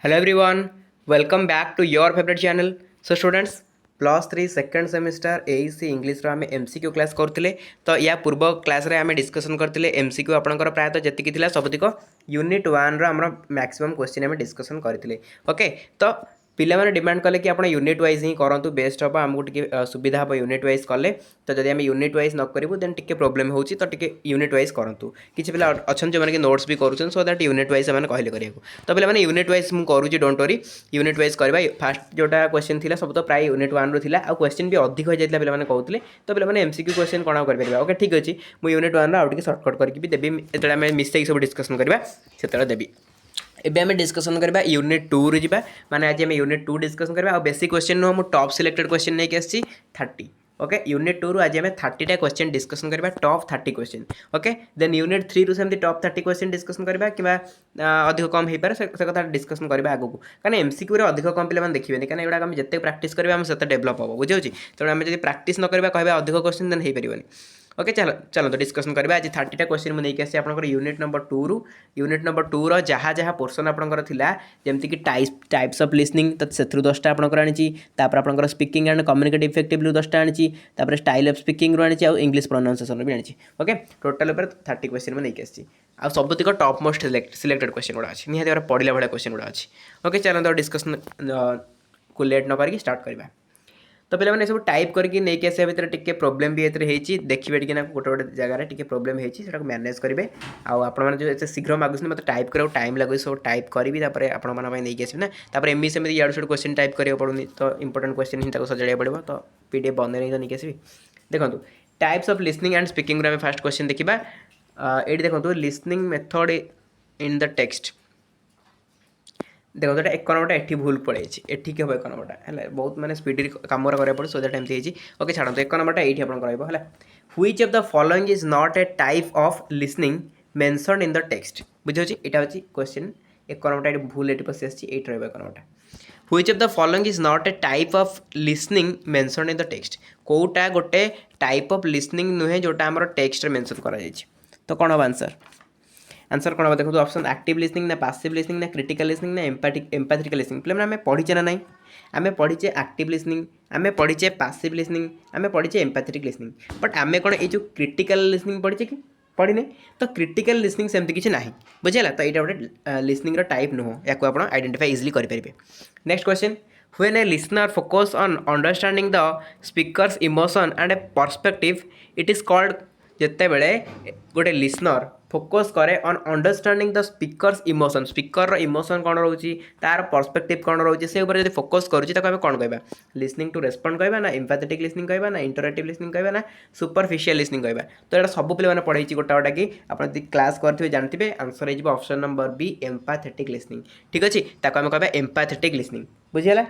Hello everyone, welcome back to your favorite channel. So students, +3 second semester AC English आम MCQ class करते तो या पूर्व class रे आम डिस्कसन करते एमसीक्यू आपंकर प्रायतः जी सबुतिक यूनिट 1 रो मैक्सिमम क्वेश्चन आम डिस्कसन करते ओके। तो पिलाने डिमांड कले कि आप यूनिट वाइज ही करूँ बेस्ट हम आमको टी सुविधा हम यूनिट वाइज कले। तो जब आम यूनिट वाइज न करूँ देन टी प्रोब्लेम हो तो टी यूनिट वाइज करूँ। किसी पिला अच्छा जो मैंने नोट्स भी करूँ सो दैट यूनिट वाइज से कहले करा। तो पे यूनिट वाइज मुझे करुँच डोंट वरी यूनिट वाइज करवा। फास्ट जोटा क्वेश्चन थी सब तो प्राय यूनिट 1 रो आ क्वेश्चन भी अधिक हो जाता पे कहते। तो पे एमसीक्यू क्वेश्चन कौन कर ओके ठीक अच्छे मुझे यूनिट 1 आउट सर्टकट करके देवी जो मिसेक सब डिस्कसन करवा से देवी। एबे आम डिस्कसन करबा यूनिट 2 रे जिबा माने आज आम यूनिट 2 डिस्कसन करबा। बेसिक क्वेश्चन नुह मु टॉप सिलेक्टेड क्वेश्चन नहीं आसी 30 ओके। यूनिट 2 रु आज आम 30टा क्वेश्चन डिस्कसन करबा top 30 question okay. Then unit 3 रु सेमती टॉप 30 क्वेश्चन डिस्कसन करबा कि अधिक कम हो पारे से कथा डिस्कसन करबा आगु कारण एमसीक्यू रे अधिक कम पे देखिए कारण एगुड़ा आम जिते प्रैक्टिस करबा हम सेते डेवलप हो बुझे तेणु आम जब प्रैक्टिस न करबा कहबा अधिक क्वेश्चन देन हो पारिबनी ओके। चलो चलो तो डिस्कसन करबा आज 30टा क्वेश्चन मुझे नहीं आसी आपंकर यूनिट नंबर 2 रु यूनिट नंबर 2 रो जहाँ जहाँ पोर्सन आपंकर थिला जेमती कि टाइप्स ऑफ लिसनिंग तो से 10टा आपंकर आनी आपंकर स्पीकिंग एंड कम्युनिकेट इफेक्टिव 10टा आनी स्टाइल ऑफ स्पीकिंग रू आनी इंग्लिश प्रोनाउंसिएशन भी आनी ओके। टोटल ऊपर 30 क्वेश्चन मुझे नहीं आसी आ सबुतिक टॉप मोस्ट सिलेक्टेड क्वेश्चन गुड़ा अच्छी निहत पढ़ला भाया क्वेश्चन गुड़ा अच्छी ओके। चलो तो डिस्कसन को लेट न करके स्टार्ट करवा। तो पे मैंने सब टाइप करके नहीं आसा भितर टी प्रोब्लेम भी होती देखिए टी गोटे गोटे जगह टी प्रोब्लेम होता मैनेज करेंगे। आपने जो शीघ्र मागुस मतलब टाइप करा टाइम लगे सब टाइप करी नहीं आसना तापर एमबी सेमती यार से क्वेश्चन टाइप करा पड़ूनी तो इंपोर्टेंट क्वेश्चन ही सजाड़ा पड़ो। तो पीडीएफ बंद नहीं तो नहीं आसबि देखो types of listening and speaking आम फास्ट क्वेश्चन देखा ये देखो listening method in the text देखो तो एक नंबरटा एठी भूल पड़े एठी के एक नंबरटा है बहुत माने स्पीड कम करा पड़े सो दैट एमती होती ओके। छाड़ो एक नंबरटा ये है which of the following is not a type of listening mentioned in the text बुझे यहाँ हूँ क्वेश्चन एक नंबरटा ये भूल ये पशि आसी एक नंबरटा which of the following is not a type of listening mentioned in the text कोटा गोटे टाइप ऑफ लिसनिंग नुहे जोटा आम टेक्स्ट मेंशन करा तो कौन हम आंसर आंसर कौन हम देखो ऑप्शन एक्टिव लिसनिंग ना पैसिव लिसनिंग ना क्रिटिकल लिसनिंग ना एम्पैथेटिक लिसनिंग पे आम पढ़ीचे ना नहीं आम पढ़ीचे एक्टिव लिसनिंग आम पढ़ीचे पैसिव लिसनिंग आम पढ़ीचे एम्पैथेटिक लिसनिंग बट आम कौन ये क्रिटिकल लिसनिंग पढ़ीचे कि पढ़ीने तो क्रिटिकल लिसनिंग सेमती किसी ना बुझेगा। तो यहाँ गोटे लिसनिंग टाइप नुह या आइडेंटिफाई इजिली करेंगे। Next question when A listener focus on understanding the speakers emotion and A perspective it is called जिते बड़े गोटे लिसनर फोकस करे on understanding the speakers emotion speaker emotion कौन रोचे तार पर्सपेक्टिव कौन रोचे से ऊपर फोकस करुँच कौन कहवा लिसनिंग टू रेस्पॉन्ड कहवा ना एम्पैथेटिक लिसनिंग कहवा ना इंटरएक्टिव लिसनिंग कहवा ना सुपरफिशियल लिसनिंग कहवा। तो यहाँ सब पे पढ़ाई गोटा गोटा कि आप क्लास करेंगे जानते आंसर हो option number B empathetic listening ठीक अच्छे ताको आम कहवा एम्पैथेटिक लिसनिंग बुझीगला।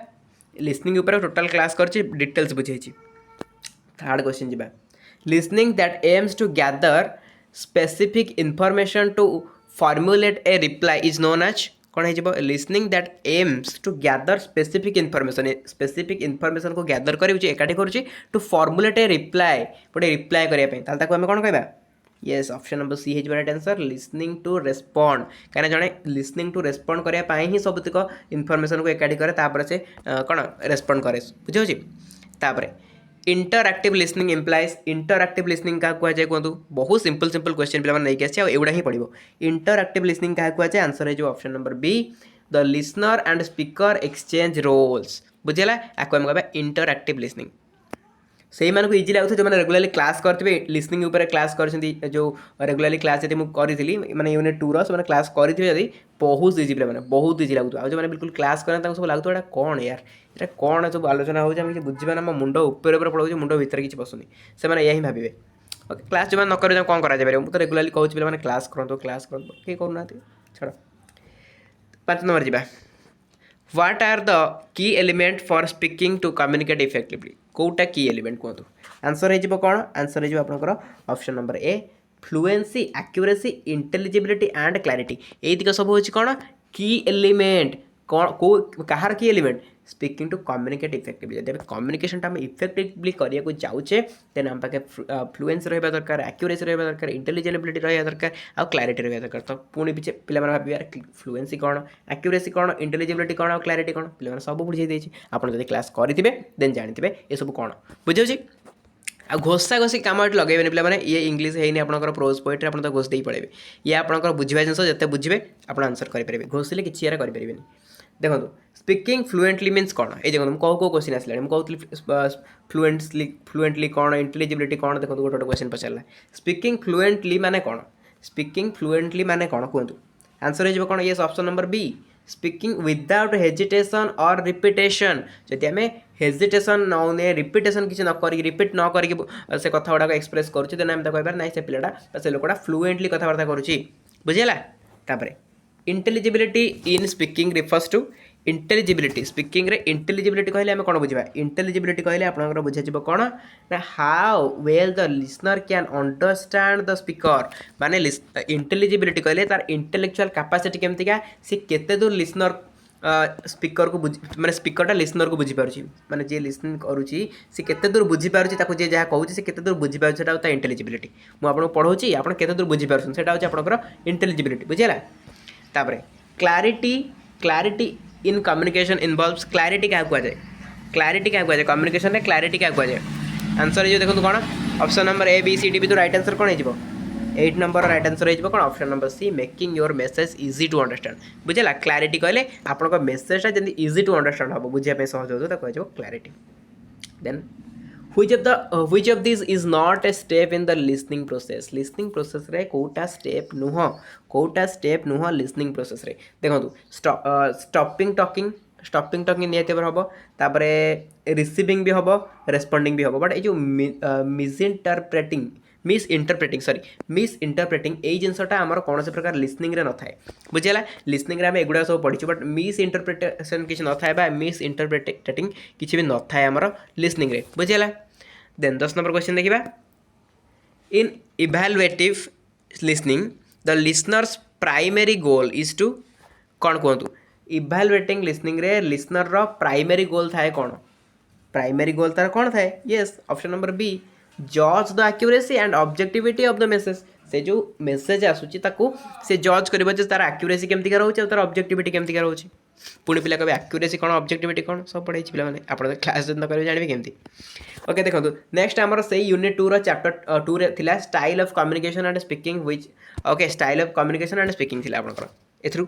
लिसनिंग ऊपर टोटल क्लास कर डिटेल्स बुझे। थर्ड क्वेश्चन जी listening that aims to gather specific information to formulate a reply is known as कौन है listening that aims to gather specific information को गैदर करेकाठी करुँचे टू फॉर्मुलेट ए रिप्लाई गोटे reply करने आम कौन कहवा येस ऑप्शन नंबर सी है right answer listening to respond कहीं जड़े लिसनिंग टू रेस्पॉन्ड करने ही सबुतिक इनफर्मेशन को एकाठी करे से कौन रेस्पॉन्ड करे बुझे तापर interactive listening implies interactive listening क्या कहुए कहूँ बहुत सिंपल क्वेश्चन पे नहीं आसे एगुड़ा ही पड़ो इंटरएक्टिव लिसनिंग क्या कहुए आंसर है जो option number B the listener and speaker exchange roles बुझेगा या कहवा इंटरएक्टिव लिसनिंग से मानक इजिली आउे जो रेगुलाली क्लास करेंगे लिसनिंग उपर क्लास कर जो रेगुलाली क्लास यदि करी मैंने यूनिट 2 रो से क्लास करेंगे बहुत इजी पे बहुत इजी लगुता आ जो बिल्कुल क्लास करें सब लगता है कौन यार ये कौन सब आलोचना हो बुझे ना मुंड उपर पड़ो मुंड भितर किसी पशुनी से यही भावे ओके। क्लास जो न करें कौन कर मुझे रेगुलाली कहूँ पे क्लास करूँ किए करूना छाड़। 5 नंबर जी what are the key element for speaking to communicate effectively कोटा की एलिमेंट कहतु आंसर हो कौन आंसर हो option number A fluency accuracy intelligibility and clarity ये सब हूँ कौन की एलिमेंट कौन कौ कहार की element speaking to communicate effectively जब कम्युनिकेशन आम इफेक्टिवली करने जाऊे देन आम पाखे फ्लुएंसी रहा दरकार एक्यूरेसी रहा दरकार इंटेलिजिबिलिटी रहा दरकार आउ क्लारिटी रहा दरकार तो पुणी पीछे पे भाव यार फ्लुएंसी कौन एक्यूरेसी कौन इंटेलिजिबिलिटी कौन और क्लारिटी कौन पे सब बुझे देती आप जब क्लास करेंगे देन जानते ये सब कौन बुझे आ घोषा घोषी कम ये लगे पे ये इंग्लीश है आपंकर प्रोज पोएट्री आप घोष दे पड़े ये आपंकर बुझा जिन जिते बुझे आप आंसर करेंगे घोषिले कि यार करेंगे देखो स्पीकिंग फ्लुएंटली मीन्स कौन ये देखो कौ क्वेश्चन आसला मुझे फ्लुएंटली कौन इंटेलिजिबिलिटी कौन देखो गोटे गोटे क्वेश्चन पचारा स्पीकिंग फ्लुएंटली माने कौन स्पीकिंग फ्लुएंटली माने कौन कहतु आंसर हो कौन ये option number be speaking without hesitation और रिपिटेशन जदि आम हेजिटेशन नौने रिपिटेशन किसी न रिपीट न कर से कथा गुड़ाक एक्सप्रेस करुच्छे देन आम कह ना से पिलाटा से लोकटा फ्लुएंटली कथबार्ता करुच्ची बुझीगला तापर intelligibility in speaking refers to intelligibility speaking रे इंटेलिजिबिलिटी कहले आम कौन बुझा इंटेलिजिबिलिटी कहले आपंकर बुझा कौन ना how well the listener can understand the speaker माने इंटेलिजिबिलिटी कहले तार इंटेलेक्चुअल कैपेसिटी केमतिका सी केते दूर लिसनर स्पीकर को माने स्पीकरटा लिसनर को बुझीपार माने जे लिसनिंग करुच्ची सी केते दूर बुझीपार जे जहाँ कहूँ से केते दूर बुझीपार से इंटेलिजिबिलिटी मुझे आपको पढ़ाऊँगी आप केते दूर बुझीपार से आपंकर इंटेलिजिबिलिटी बुझेगा तापर क्लारिटी इन कम्युनिकेशन इनवॉल्व्स क्लारिटी क्या कहुए क्लारिटी क्या कहुए कम्युनिकेशन में क्लारिटी क्या कहुए आंसर है देखो कौन option number A B C D भी तो राइट आंसर कौन हो 8 नंबर राइट आंसर हो कौन option number C making your message easy to understand बुझेगा क्लारिटी कहले आपंक मेसेजटा जमी इजी टू अंडरस्टैंड हम बुझापी सहज हो कह clarity then which of these is not a step in the listening process रे कोटा स्टेप नुह listening process रे देखो stopping talking नियति हम तापर रिसीविंग भी हम रेस्पॉन्डिंग भी हम बट ये मिस इंटरप्रेटिंग यही जिनसा आमर कौन से प्रकार लिसनिंग रे न थाए बुझेगा लिसनिंग रे आम एगुड़ा सब पढ़ी बट मिस इंटरप्रिटेशन किसी न थाए मिस इंटरप्रेटिंग किसी भी न थाए आमर लिसनिंग रे बुझेगा देन 10 नंबर क्वेश्चन देखा in evaluative listening the listeners primary goal is to कौन कहतु इभालुएटिंग लिसनिंग रे लिसनर रो प्राइमरी गोल थाए कौन प्राइमरी गोल तार कौन थाए यस ऑप्शन नंबर बी जज the accuracy and objectivity of the message से जो मेसेज आसूची ताकू से जज कर तार एक्यूरेसी केमतिका रोचे तार ऑब्जेक्टिविटी केमतिका रोचे पुणी पिला कहे एक्यूरेसी कौन ऑब्जेक्टिविटी कौन सब पढ़ाई पे आप क्लास जब करेंगे जानवे केमती ओके देखो नेक्स्ट आमर से यूनिट 2 चैप्टर 2 रे थिला style of communication and speaking which okay style of communication and speaking थिला आपनकर एथरु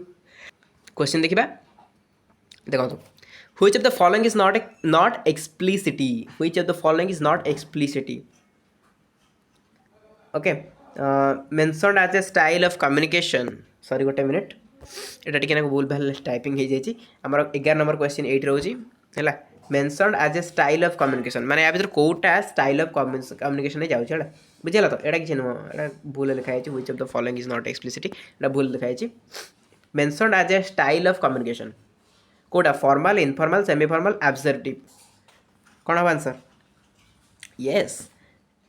क्वेश्चन देखिबा देखो which of the following is not explicitly which of the following is not explicitly okay mentioned as a style of communication sorry गोटे minute एटा टिके भूल भाल टाइपिंग हो जाए आमर 11 नंबर क्वेश्चन 8 रोची है mentioned as a style of communication माने या भीतर कोटा स्टाइल ऑफ कम्युनिकेशन में जाऊँ है बुझेगा तो यहाँ किसी नुह एटा भूल लिखाई which of the following is not explicitly एटा भूल लिखाई mentioned as a style of communication कोटा formal informal semi formal assertive कौन हम आंसर यस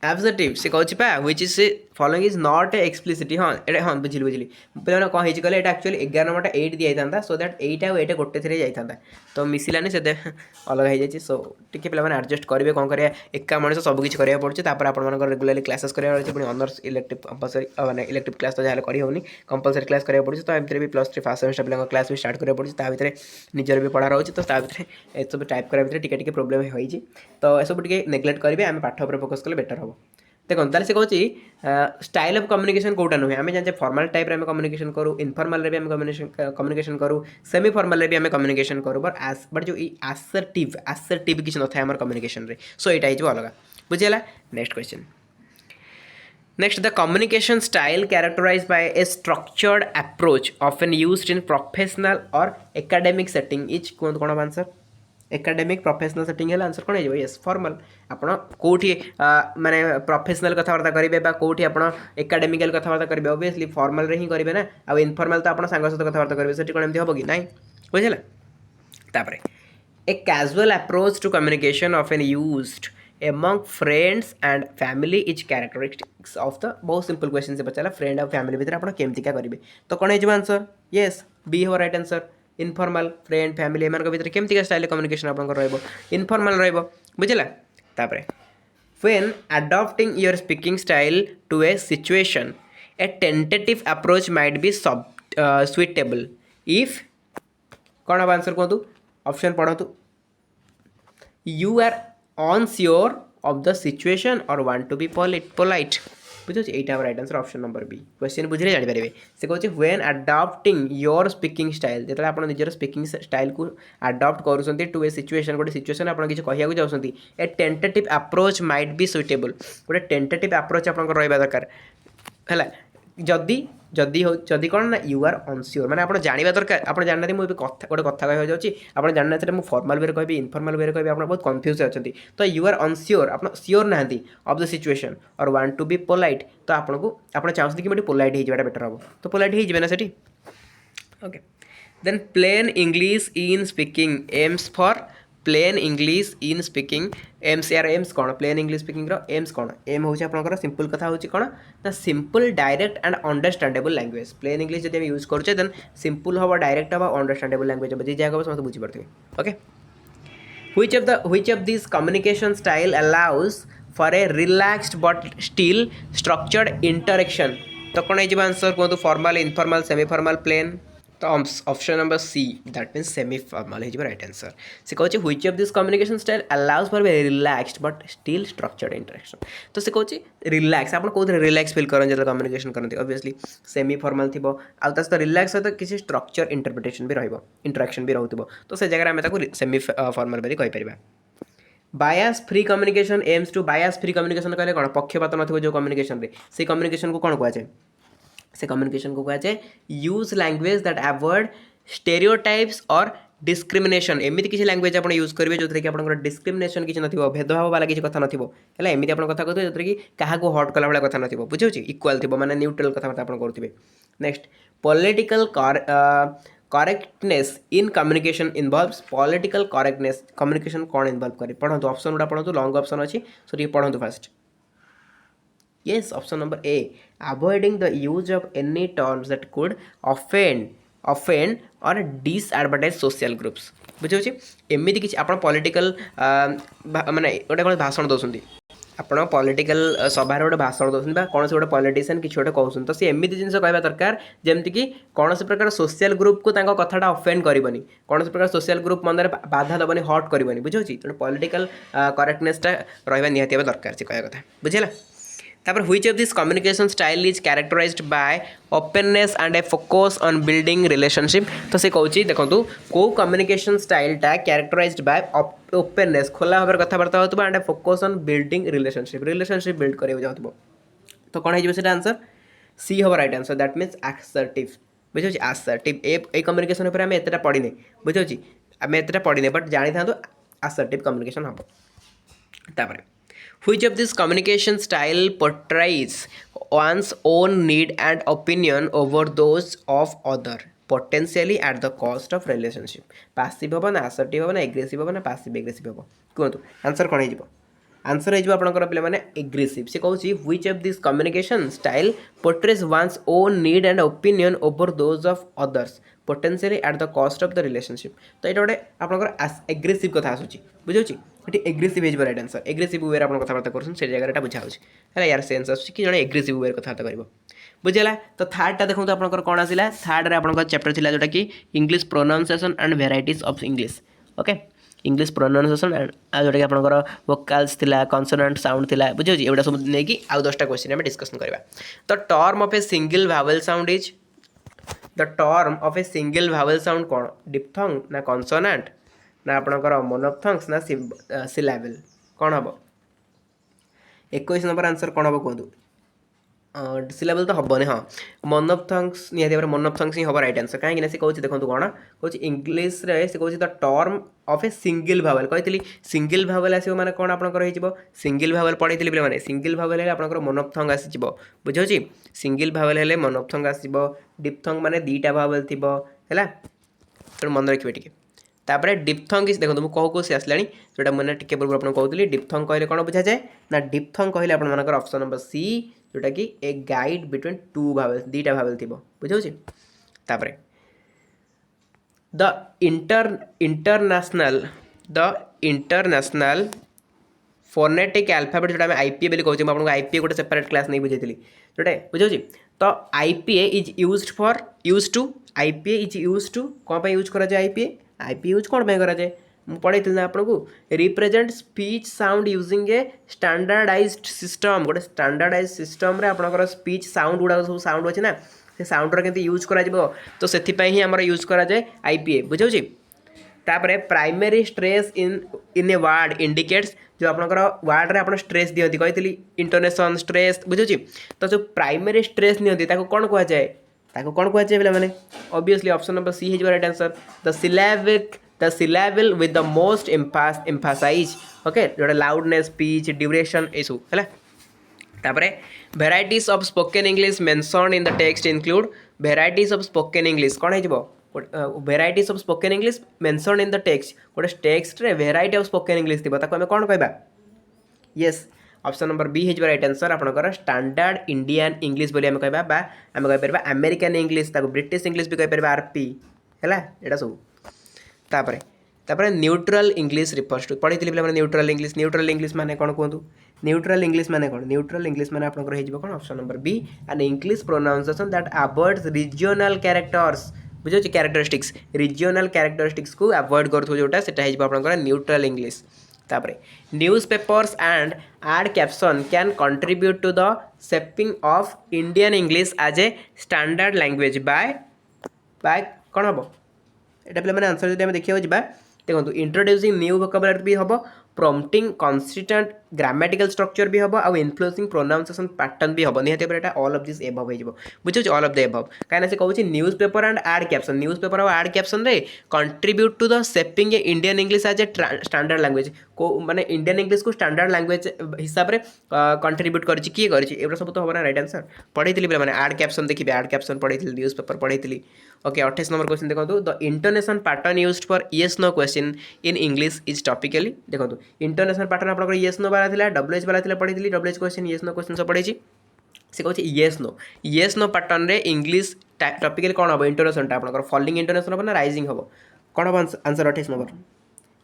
एब्जर्टिव से कहूँ पा which is following is not explicitly हाँ ये हाँ बुझिली पे कौन होती कहले एक्चुअली 11 नंबर 8 दी जाता सो दैट 8 आउ 8 गोटे थी जाता तो मिसलानी से अलग हो जाए सो टी पे एडजस्ट करेंगे कौन करें एका मनीष सबकि कराया पड़े तापर आप रेगुलाली क्लासेस कराया पुणी ऑनर्स इलेक्टिव कंपलसरी मैंने इलेक्टिव क्लास तो जहाँ करनी कंपलसरी क्लास कराया पड़े तो एमती भी +3 फर्स्ट सेमेस्टर पिला क्लास भी स्टार्ट कराया पड़े भितर निजर भी पढ़ा रोचे तो सब टाइप कराया भितर प्रोब्लेम होती तो सब नेग्लेक्ट करेंगे आम पाठ पर फोकस कले बेटर हम देखो ताले से कहूँ स्टाइल ऑफ कम्युनिकेशन कोटा नुहे आम जाने फॉर्मल टाइप रे कम्युनिकेशन करूँ इनफॉर्मल भी आम कम्युनिकेशन करूँ सेमी फॉर्मल भी आम कम्युनिकेशन करूँ बट जो आसर्टिव किसी न था आम कम्युनिकेशन रे सो यहाँ हो अलग बुझेगा next question next the communication style characterize by a structured approach often used in professional और एकेडमिक सेटिंग इज कौन कौन आंसर एकेडमिक प्रोफेशनल सेटिंग है आंसर कौन हो यस फॉर्मल आपड़ कौटी माने प्रोफेशनल कथबार्ता करेंगे कौटी आप एकेडमिकल कथबार्ता करेंगे ऑब्वियसली फॉर्मल रे ही करेंगे ना आ इनफॉर्मल तो आप सांग सहित कथबार्ता करेंगे से कौन एमती हम कि ना बुझेगा तापर a casual approach to communication often used among friends and family is characteristics of the बहुत सिंपल क्वेश्चन से पचारा फ्रेंड और फैमिली भितर आप केमती क्या करेंगे तो कौन हो आंसर यस बी हो right answer informal friend family एम भर केमती स्टाइल कम्युनिकेशन आप इनफॉर्मल रुझला तापर when adopting your speaking style to a situation a tentative approach might be suitable if कौन अब आंसर कहतु ऑप्शन पढ़तु you are unsure of the situation or want to be polite बुझे यहाँ right answer option number B question बुझे जानीपारे से कहते when adopting your speaking style जो आप निजर स्पीकिंग स्टाइल को अडॉप्ट करूँ टू ए सिचुएशन गोटे सिचुएशन आप किसी कहूँ चाहते a tentative approach might be suitable गोटे टेंटेटिव अप्रोच आप रहा दरकार है जदि जदि हो जदि कौन ना यू आर अनस्योर मैंने आप जानवा दरकार आप जानना मुझे कथा गोटे कथा कह जाऊँगी आप जानना मुझे फॉर्मल वे कहि इनफॉर्मल वे कहि आप बहुत कन्फ्यूज अच्छा तो यू आर अनस्योर आप श्योर ना ऑफ द सिचुएशन और वांट टू बी पोलाइट तो आपको आप चाहते कि मुझे पोलाइट होगा बेटर हम तो पोलाइट हो ना सेठी okay then plain English in speaking aims for plain English in speaking aims यार एम्स कौन प्लेन इंग्लिश स्पीकिंग एम्स कौन एम हूँ आपंकर सिंपल कथा हूँ कौन ना simple direct and understandable language plain English जब यूज करुचे देन सिंपल हम डायरेक्ट हम अंडरस्टांडेबल लैंग्वेज हम जी जगह समस्त बुझीपारे okay which of these communication style allows for a relaxed but still structured interaction तो कौन है आंसर कहतु formal informal semi formal plain तो option number C that means semi formal हो राइट आंसर से कहूँ which of this communication style allows for very relaxed but still structured interaction तो से कहूँ रिलैक्स आप कौन रिलैक्स फिल करें जो कम्युनिकेशन करते ऑब्वियसली सेमी फॉर्मल थी आस रिलैक्स सहित किसी स्ट्रक्चर इंटरप्रिटेशन भी इंटरेक्शन भी रोक तो से जगह आम सेमी फॉर्मल भी कहीपर bias free communication aims to bias free communication कहले कौन पक्षपात न जो कम्युनिकेशन से कम्युनिकेशन को कौन कहुए से कम्युनिकेशन को कहुए use language that avoid stereotypes और डिस्क्रिमिनेशन एमती किसी लैंग्वेज आप यूज करेंगे जो कि आप डिस्क्रिमिनेशन किसी न भेदभाव वाला किसी कथा ना एमती आप कथा कहते जो कि क्या हर्ट कला भाई कथा ना बुझे इक्वाल थी मैंने न्यूट्रल कथबार्ता आप करुवे next political correctness in communication involves political correctness communication कौन इनवॉल्व करे पढ़ो ऑप्शन गुड़ा पढ़ो लॉन्ग ऑप्शन अच्छी सो ये पढ़ो fast yes option number A avoiding the use of any terms that could offend or disadvantage social groups बुझे एमती किसी आप पॉलिटिकल माने गोटे कौन भाषण दौरान आप पॉलिटिकल सभार गोटे भाषण दौरान कौन से गोटे पॉलिटिशियन किसी गोटे कहते तो सी एमती जिन कहवा दरकार जमती कि कौन से प्रकार सोशल ग्रुप को कथाटा ऑफेंड करनी कौन से प्रकार सोशल ग्रुप मन में बाधा दबनी हर्ट करनी बुझे तेणु पॉलिटिकल करेक्टनेसटा रहा निहाती दरकार से कहवा कथा बुझेगा तापर which of this communication style is characterized by openness and a focus on building relationship तो से कहूँ देखो कौ कम्युनिकेशन स्टाइलटा कैरेक्टराइज्ड बाय ओपननेस खोला भाव कथबार्ता हो and a focus on building relationship build कर जाऊँ तो कौन है आंसर सी हम right answer that means assertive बुझे असर्टिव ए कम्युनिकेशन पर आम एतटा पढ़ने बुझे आम एतटा पढ़ने बट जानी था असर्टिव कम्युनिकेशन हम तापर which of this communication style portrays one's own need and opinion over those of other potentially at the cost of relationship passive होबा ना assertive होबा ना aggressive होबा ना passive aggressive होबा कहतु आंसर कौन हो आंसर हो आपंकर पे मैंने एग्रेसिव से कहूँ which of this communication style portrays one's own need and opinion over those of others potentially at the cost of the relationship तो ये गोटे आपंकर एग्रेसिव कथा आसूँ बुझे ये एग्रेसिव हो राइट आंसर एग्रेसिव वे आप कथबार्ता कर जगह यहाँ बुझा है यार सेन्स आसूँ कि जड़े एग्रेसिव वे कथबार्ता कर बुझेगा तो थर्डटा देखो आपंकर कौन आसला थर्ड रे आप चैप्टर था जोटा कि English pronunciation and varieties of English okay English pronunciation जोटा कि आपंकर वोकाल्स थिला कॉन्सोनेंट साउंड थिला बुझे एगुड़ा सब नहीं आउ 10टा क्वेश्चन आम डिस्कसन करवा तो term of a single Wavell sound is the term of a single Wavell sound कौन डिप्थंग ना कॉन्सोनेंट ना आपंकर मोनोप्थंग्स ना सिलाबल कौन हम 21 नंबर आंसर कौन हम कहतु सिलाबल तो हेनी हाँ मोनोप्थंग्स निहाती भाव मोनोप्थंग्स ही हम राइट आंसर कहीं से कहूँ देखो कौन कहूँ इंग्लीश से कहूँ the term of a single vowel कही सिंगल भावेल आसो मैंने कौन आपंकर सिंगल भावेल पढ़ी पे मैंने सिंगल भावेल है आपंकर मोनोप्थंग आसी बुझे सिंगल भावेल है मोनोप्थंग आसो डिप्थंग मैंने 2टा भावेल थी है तेणु मन रखिए टी तापर डिप्थंग देखो मुझे कौ सी आसला जोटा मैंने टे पूर्व आपको कहती डिप्थंग कहले कौन बुझा जाए ना डिप्थंग कहले आपर ऑप्शन नंबर सी जोटा कि ए गाइड बिटवीन 2 भावेल 2टा भावेल थी बुझे तापर द इंटरनेशनल फोनेटिक आल्फाबेट जो आईपीए बोली कहूँ आपको आईपीए गोटे सेपरेट क्लास नहीं बुझे जोटे बुझे तो IPA is use to IPA is use to कौन पर यूज करा आईपीए आईपीए यूज कौन पर करा मुझे पढ़ी ना आपको represent speech sound using a standardized system गोटे स्टैंडर्डाइज सिस्टम रे आपनकर स्पीच साउंड गुड़ा सब साउंड अच्छे ना से साउंडर के यूज करा तो से ही आम यूज कराए आईपीए बुझे तापर primary stress in A ward indicates जो आपंकर वार्ड रे आप स्ट्रेस दिखती कही इंटोनेशन स्ट्रेस बुझे तो जो प्राइमरी स्ट्रेस नियंती कौन कहुए कौन कहुए पे ऑब्वियसली ऑप्शन नंबर सी है right answer the syllable with the most emphasize okay जोटा लाउडनेस पिच ड्यूरेशन ये सब है तापरे varieties of spoken English mentioned in the text include varieties of spoken English कौन है varieties of spoken English mentioned in the text गोटे text रे variety of spoken English थी ताको हमें कौन कहबा यस ऑप्शन नंबर बी है राइट आंसर आपनकर स्टैंडर्ड इंडियन इंग्लिश बोली हमें कहबा बा हमें कहि परबा अमेरिकन इंग्लिश ताको ब्रिटिश इंग्लिश भी कहि परबा आरपी हैला एटा सब तापर न्यूट्रल इंग्लिश रिफर्स टू पढ़ी पे न्यूट्रल इंग्लिश माने कौन कहतु न्यूट्रल इंग्लिश माने कौन न्यूट्रल इंग्लिश माने आपनकर हो कौन option number B and English pronunciation that avoids regional characters बुझे कैरेक्टरिस्टिक्स रीजनल कैरेक्टरिस्टिक्स को अवॉइड करूँ जोटा से आपनकर न्यूट्रल इंग्लिश तापर newspapers and ad caption can contribute to the shaping of Indian English as a standard language by कौन हम एटा पे आंसर जो देखा जा देखो इंट्रोड्यूसिंग न्यू वोकाबुलरी भी हम प्रॉम्प्टिंग कंसिस्टेंट ग्रामेटिकल स्ट्रक्चर भी हम आउ इन्फ्लुएंसिंग प्रोनाउंसिएशन पैटर्न भी हम निहत भाई ऑल ऑफ दिस एबव हो बुझे ऑल ऑफ द एबव कहीं से कहूँ newspaper and ad caption newspaper और आड कैप्शन रे contribute to the shaping a Indian English as a standard language को माने इंडियन इंग्लिश को स्टैंडर्ड लैंग्वेज हिसाब से कंट्रीब्यूट करी किए कर सब तो हम ना राइट आंसर पढ़ी पे मैंने आड कैप्शन देखिए आड कैप्शन पढ़ी न्यूज़ पेपर पढ़ी ओके 28 नंबर क्वेश्चन देखो the intonation pattern used for yes no question in English is topically देखो इंटोनेशन पैटर्न आपको येस नो वाला था डब्ल्यूएच वाला था पढ़ी WH question yes no question सब पढ़ी से कहूँ येस नो पैटर्न रे इंग्लिश टॉपिकली कौन हम इंटोनेशन आप फॉलोइंग इंटोनेशन हम ना राइजिंग हम कौन हम answer 28 number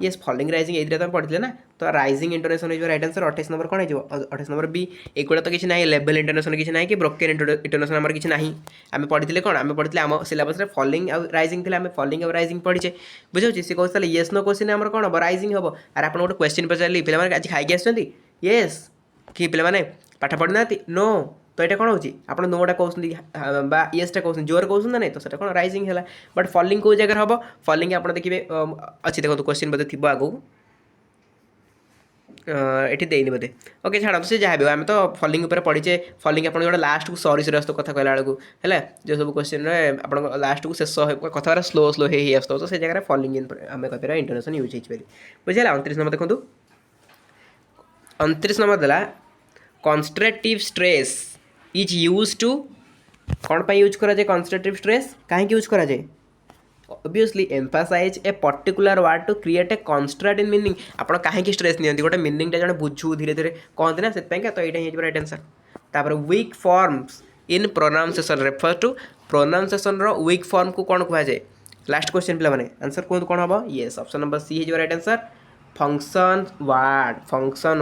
yes following rising ये तुम पढ़ी ना तो राइजिंग इंटोनेशन हो राइट आंसर 28 नंबर कौन हो 28 नंबर बी एगुड़ा तो किसी ना लेवल इंटोनेशन किसी ना कि ब्रोकन इंटोनेशन आम किसी ना आम पढ़ी कौन आम पढ़ी आम सिलेबस में फॉलोइंग आउ राइजिंग थे आम फॉलोइंग आउ राइजिंग पढ़ीचे बुझे सी कहते येस नो क्वेश्चन आम कौन हम राइजिंग हम आर आप गोटे क्वेश्चन पचारि पे आज खाई आस येस कि पे पाठ पढ़ी ना नो तो ये कौन हो आप नोटा कहते येसटा कहते जोर कहते ना नहीं तो सेटा कौन राइजिंग है बट फॉलोइंग कौ जगह हम फॉलोइंग आप देखिए अच्छी देखो क्वेश्चन बोधे थी आगू ये देनी बोधे ओके छाड़ से जहाँ भी आम तो फॉलोइंग उपर पढ़ीचे फॉलोइंग आप जो लास्ट को सरी सरी आसत कथा कहला बेलू है जो सब क्वेश्चन आप लास्ट को शेष कथा स्लो स्लो हो तो से जगह फॉलोइंग आम कह इंटोनेशन यूज हो बुझे 29 नंबर देखो 29 नंबर देला constructive stress is use to कौन पर यूज करा जाए कंस्ट्रक्टिव स्ट्रेस कहीं यूज करा जाए obviously emphasize a particular word to create a construct in meaning आप कहीं स्ट्रेस नहीं गोटे मीनिंगटा जो बुझू धीरे धीरे कहते ना से तो ये राइट आंसर तापर weak forms in pronunciation refer to pronunciation रो वीक फॉर्म को कौन कह जाए लास्ट क्वेश्चन पे मैंने आंसर कहते कौन हम येस ऑप्शन नंबर सी है राइट आंसर फंक्शन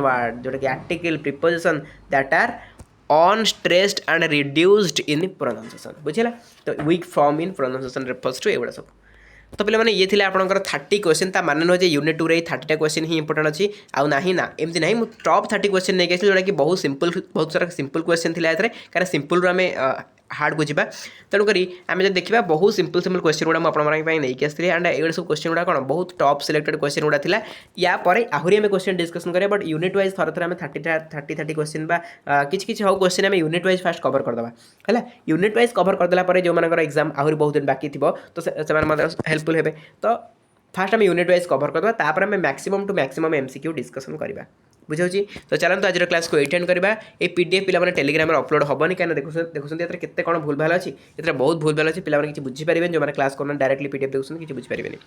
वर्ड जोटा कि article preposition that are unstressed and reduced in pronunciation बुझेगा तो weak form in pronunciation refers to एगुड़ा सब तो पे मैंने ये थे आपंकर 30 क्वेश्चन ता माने नुहे यूनिट 2 रे 30टा क्वेश्चन ही इंपोर्टेंट अच्छी आउ ना एमती ना टॉप 30 क्वेश्चन नहीं जोटा कि बहुत सिंपल बहुत सारा सिंपल क्वेश्चन थी कहीं सिंपल आम हार्ड को जावा तेणुक आम जब देखा बहुत सिंपल क्वेश्चन गुड़ा मुझे नहीं आसती एंड ये सब क्वेश्चन गुड़ा कौन बहुत टॉप सिलेक्टेड क्वेश्चन गुड़ा था या आहरी आम क्वेश्चन डिस्कसन करें बट यूनिट वाइज थोड़े आम 30 क्वेश्चन किसी हो क्वेश्चन आम यूनिट वाइज फास्ट कवर करदे है यूनिट वाइज कवर करदेला जो मानकर एग्जाम आहरी बहुत दिन बाकी थी तो से हेल्पफुल हे तो फास्ट आम यूनिट वाइज कवर करदे तापर आम maximum to maximum MCQ discussion करवा बुझे तो चलते आज क्लास को एटेंड करवा ये पीडीएफ पे टेलीग्राम अपलोड होनी कहीं देखुं केते कौन भूल भाल अच्छी बहुत भूल भाल अच्छी पे किसी बुझीपारे जो क्लास करना डायरेक्टली पीडीएफ देखुं किसी बुझीपारे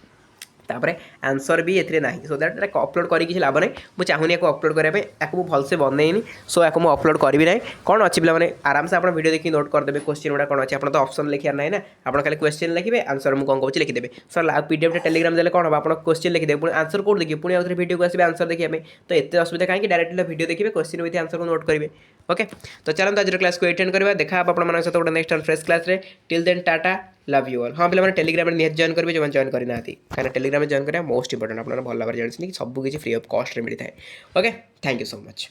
तापर आंसर भी एथिरे नाही सो दैट अपलोड करी किसी लाभ नहीं मुझे चाहूनी को अपलोड करने आपको भलसे बनईनी सो आपको मुझे अपलोड करी ना कौन अच्छी पे आराम से आप वीडियो देखिए नोट करदे क्वेश्चन गुड़ा कौन अच्छे आप तो ऑप्शन लिखार ना आप खाली क्वेश्चन लिखे आंसर मुझे कौन कहूँ लिखिदेवे सर पीडीएफ टेलीग्राम देले कौन हम आप क्वेश्चन लिखिदेवे पुणी आंसर कौन देखिए पुणी आउे वीडियो को आसवे आंसर देखिए तो एत असुविधा कहीं डायरेक्ट वीडियो देखिए क्वेश्चन विथ आंसर को नोट करेंगे ओके तो चलते आज क्लास को एटेंड करवा देखा आप सहित गोटे नेक्स्ट फ्रेश क्लास रे till then tata love you all हाँ पे टेलीग्राम में निहत जॉइन करेंगे जो जॉइन करना कहीं टेलीग्राम में जॉइन करेंगे मोस्ट इंपोर्टेंट आप भल भाव जानते कि सब किसी फ्री ऑफ कॉस्ट मिलता है okay thank you so much.